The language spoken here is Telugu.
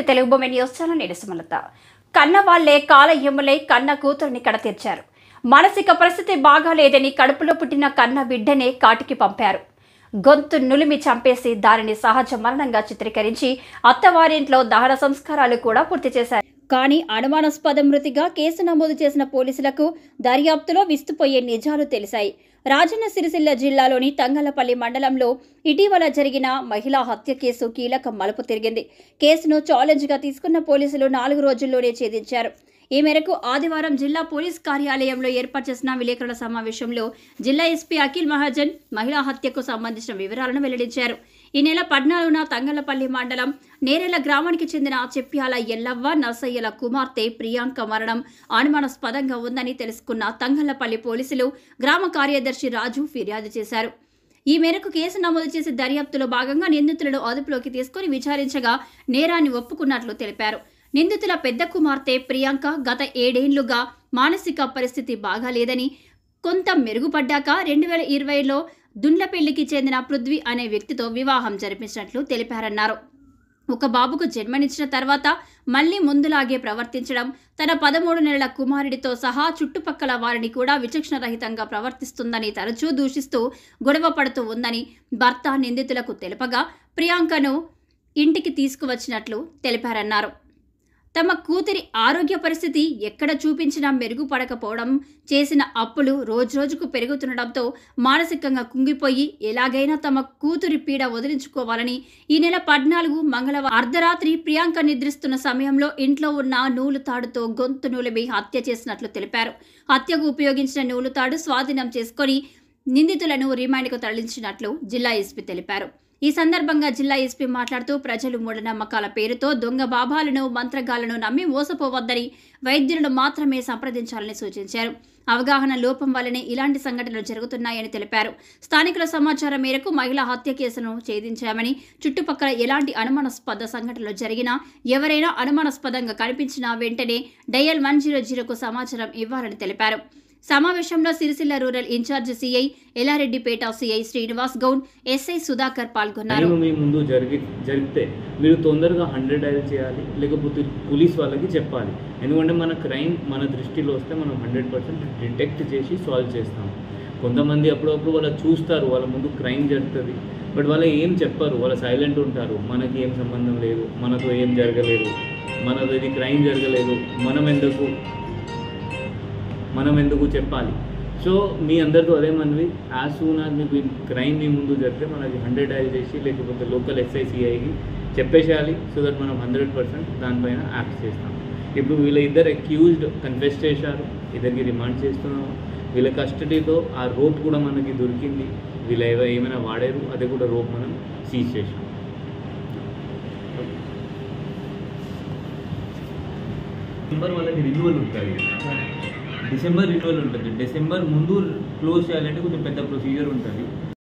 తెలుగు భూమి న్యూస్ ఛానల్ నిరసమలత కన్న వాళ్లే కాల ఎమ్ములై కన్న కూతురిని కడతీర్చారు. మానసిక పరిస్థితి బాగాలేదని కడుపులో పుట్టిన కన్న బిడ్డనే కాటికి పంపారు. గొంతు నులిమి చంపేసి దానిని సహజ మరణంగా చిత్రీకరించి అత్తవారింట్లో దహన సంస్కారాలు కూడా పూర్తి చేశారు. కానీ అనుమానాస్పద మృతిగా కేసు నమోదు చేసిన పోలీసులకు దర్యాప్తులో విస్తుపోయే నిజాలు తెలిసాయి. రాజన్న సిరిసిల్ల జిల్లాలోని తంగళ్లపల్లి మండలంలో ఇటీవల జరిగిన మహిళా హత్య కేసు కీలక మలుపు తిరిగింది. కేసును ఛాలెంజ్గా తీసుకున్న పోలీసులు 4 రోజుల్లోనే ఛేదించారు. ఈ మేరకు ఆదివారం జిల్లా పోలీస్ కార్యాలయంలో ఏర్పాటు చేసిన విలేకరుల సమావేశంలో జిల్లా ఎస్పీ అఖిల్ మహాజన్ మహిళా హత్యకు సంబంధించిన వివరాలను వెల్లడించారు. ఈ నెల 14న తంగళ్లపల్లి మండలం నేరేల గ్రామానికి చెందిన చెప్యాల ఎల్లవ్వ నర్సయ్యల కుమార్తె ప్రియాంక మరణం అనుమానాస్పదంగా ఉందని తెలుసుకున్న తంగళ్లపల్లి పోలీసులు గ్రామ కార్యదర్శి రాజు ఫిర్యాదు చేశారు. ఈ మేరకు కేసు నమోదు చేసి దర్యాప్తులో భాగంగా నిందితులను అదుపులోకి తీసుకుని విచారించగా నేరాన్ని ఒప్పుకున్నట్లు తెలిపారు. నిందితుల పెద్ద కుమార్తె ప్రియాంక గత 7 ఏళ్లుగా మానసిక పరిస్థితి బాగాలేదని, కొంత మెరుగుపడ్డాక 2020లో దుండ్లపెల్లికి చెందిన పృథ్వీ అనే వ్యక్తితో వివాహం జరిపించినట్లు తెలిపారన్నారు. ఒక బాబుకు జన్మనిచ్చిన తర్వాత మళ్లీ ముందులాగే ప్రవర్తించడం, తన 13 నెలల కుమారుడితో సహా చుట్టుపక్కల వారిని కూడా విచక్షణరహితంగా ప్రవర్తిస్తుందని తరచూ దూషిస్తూ గొడవ పడుతూ ఉందని భర్త నిందితులకు తెలుపగా ప్రియాంకను ఇంటికి తీసుకువచ్చినట్లు తెలిపారన్నారు. తమ కూతురి ఆరోగ్య పరిస్థితి ఎక్కడ చూపించినా మెరుగుపడకపోవడం, చేసిన అప్పులు రోజురోజుకు పెరుగుతుండటంతో మానసికంగా కుంగిపోయి ఎలాగైనా తమ కూతురి పీడ వదిలించుకోవాలని ఈ నెల 14 మంగళవారం అర్ధరాత్రి ప్రియాంక నిద్రిస్తున్న సమయంలో ఇంట్లో ఉన్న నూలుతాడుతో గొంతు నూలిమి హత్య చేసినట్లు తెలిపారు. హత్యకు ఉపయోగించిన నూలుతాడు స్వాధీనం చేసుకుని నిందితులను రిమాండ్కు తరలించినట్లు జిల్లా ఎస్పీ తెలిపారు. ఈ సందర్భంగా జిల్లా ఎస్పీ మాట్లాడుతూ ప్రజలు మూఢనమ్మకాల పేరుతో దొంగ బాబాలను మంత్రగాలను నమ్మి మోసపోవద్దని, వైద్యులను మాత్రమే సంప్రదించాలని సూచించారు. అవగాహన లోపం వల్లనే ఇలాంటి సంఘటనలు జరుగుతున్నాయని తెలిపారు. స్థానికుల సమాచారం మేరకు మహిళా హత్య కేసును ఛేదించామని, చుట్టుపక్కల ఎలాంటి అనుమానాస్పద సంఘటనలు జరిగినా, ఎవరైనా అనుమానాస్పదంగా కనిపించినా వెంటనే డయల్ 100కు సమాచారం ఇవ్వాలని తెలిపారు. సమావేశంలో Sircilla rural in charge CI Yellareddypet CI Srinivas Goud, SI Sudhakar పాల్గొన్నారు. మీ ముందు జరిగితే మీరు తొందరగా 100 డయల్ చేయాలి, లేకపోతే పోలీస్ వాళ్ళకి చెప్పాలి. ఎందుకంటే మన క్రైమ్ మన దృష్టిలో వస్తే మనం 100% డిటెక్ట్ చేసి సాల్వ్ చేస్తాం. కొంతమంది అప్పుడప్పుడు వాళ్ళు చూస్తారు, వాళ్ళ ముందు క్రైమ్ జరుగుతుంది, బట్ వాళ్ళు ఏం చెప్పరు, వాళ్ళు సైలెంట్ ఉంటారు. మనకి ఏం సంబంధం లేదు, మనతో ఏం జరగలేదు, మనతో ఇది క్రైమ్ జరగలేదు, మనం ఎందుకు చెప్పాలి. సో మీ అందరితో అదే మనవి, యాజ్ సూన్ యాజ్ మీకు క్రైమ్ మీ ముందు జరిగితే మనకి 100 డయల్ చేసి లేకపోతే లోకల్ ఎస్ఐసిఐకి చెప్పేసేయాలి. సో దట్ మనం 100% దానిపైన యాక్ట్ చేస్తాం. ఇప్పుడు వీళ్ళ ఇద్దరు అక్యూజ్డ్ కన్ఫెస్ చేశారు, ఇద్దరికి రిమాండ్ చేస్తున్నాము. వీళ్ళ కస్టడీతో ఆ రోప్ కూడా మనకి దొరికింది. వీళ్ళు ఏమైనా వాడారు, అది కూడా రోప్ మనం సీజ్ చేసాం. వాళ్ళకి రిన్యూవల్ ఉంటుంది, డిసెంబర్ రిన్యూవల్ ఉంటుంది. డిసెంబర్ ముందు క్లోజ్ చేయాలంటే కొంచెం పెద్ద ప్రొసీజర్ ఉంటుంది.